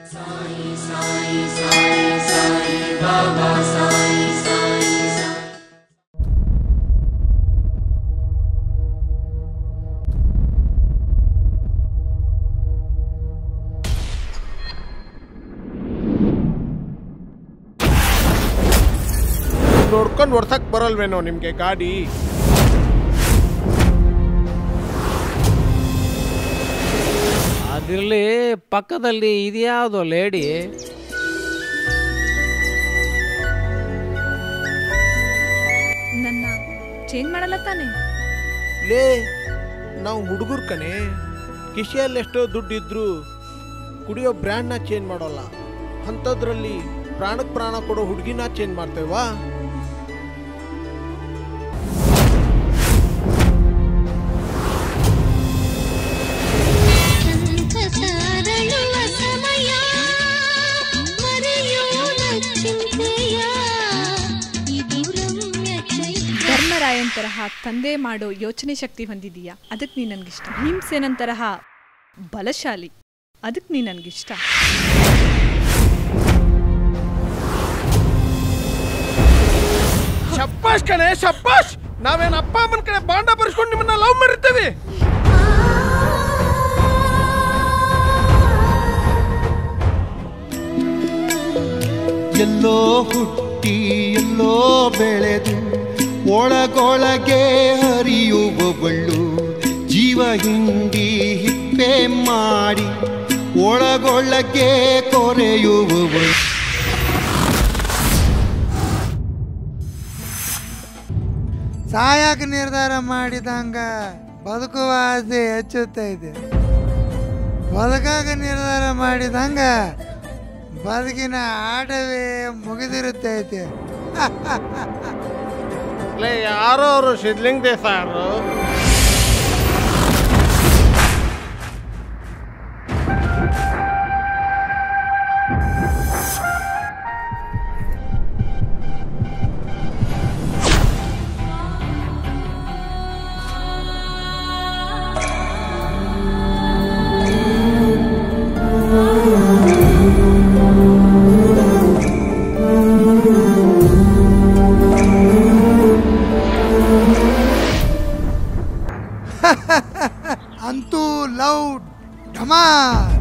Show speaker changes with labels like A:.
A: ನೋಡ್ಕೊಂಡು ಓಡ್ಸಕ್ ಬರಲ್ವೇನೋ ನಿಮ್ಗೆ ಗಾಡಿ?
B: ಅದಿರ್ಲಿ, ಪಕ್ಕದಲ್ಲಿ ಇದ್ಯಾವುದೋ ಲೇಡಿ.
C: ನನ್ನ ಚೇಂಜ್ ಮಾಡಲ್ಲ ತಾನೆ?
A: ಲೇ, ನಾವು ಹುಡುಗರು ಕಣೆ, ಕಿಶೆಯಲ್ಲಿ ಎಷ್ಟೋ ದುಡ್ಡಿದ್ರು ಕುಡಿಯೋ ಬ್ರ್ಯಾಂಡ್ನ ಚೇಂಜ್ ಮಾಡೋಲ್ಲ. ಅಂಥದ್ರಲ್ಲಿ ಪ್ರಾಣಕ್ಕೆ ಪ್ರಾಣ ಕೊಡೋ ಹುಡುಗಿನ ಚೇಂಜ್ ಮಾಡ್ತೇವಾ?
C: ಧರ್ಮರಾಯನ್ ತರಹ ತಂದೆ ಮಾಡೋ ಯೋಚನೆ ಶಕ್ತಿ ಹೊಂದಿದೀಯಾ, ಅದಕ್ಕೆ ನೀ ನನ್ಗಿಷ್ಟ. ಭೀಮ್ಸೇನನ್ ತರಹ ಬಲಶಾಲಿ, ಅದಕ್ಕೆ ನೀ ನನ್ಗಿಷ್ಟ.
A: ಶಬ್ಬಾಷ್ ಕಣೆ, ಶಬ್ಬಾಷ್. ನಾವೇನು ಅಪ್ಪ ಅಮ್ಮನ ಕಡೆ ಬಾಂಡ ಬರ್ಸ್ಕೊಂಡು ನಿಮ್ಮನ್ನ ಲವ್ ಮಾಡಿರ್ತೇವೆ.
D: ಎಲ್ಲೋ ಹುಟ್ಟಿ ಎಲ್ಲೋ ಬೆಳೆದು ಒಳಗೊಳಗೆ ಹರಿಯುವವಳು, ಜೀವ ಹಿಂಡಿ ಹಿಪ್ಪೆ ಮಾಡಿ ಒಳಗೊಳಗೆ ಕೊರೆಯುವವಳು.
E: ಸಾಯಕ ನಿರ್ಧಾರ ಮಾಡಿದಂಗ ಬದುಕುವ ಆಸೆ ಹೆಚ್ಚುತ್ತೈತೆ. ಬದುಕಾಗ ನಿರ್ಧಾರ ಮಾಡಿದಂಗ ಬದುಕಿನ ಆಟವೇ ಮುಗಿದಿರುತ್ತೈತೆ.
A: ಯಾರೋ ಅವರು ಸಿದ್ಲಿಂಗ್ ದೇಸಾಯರು.
E: ಅಂತೂ ಲವ್ ಢಮಾರ್.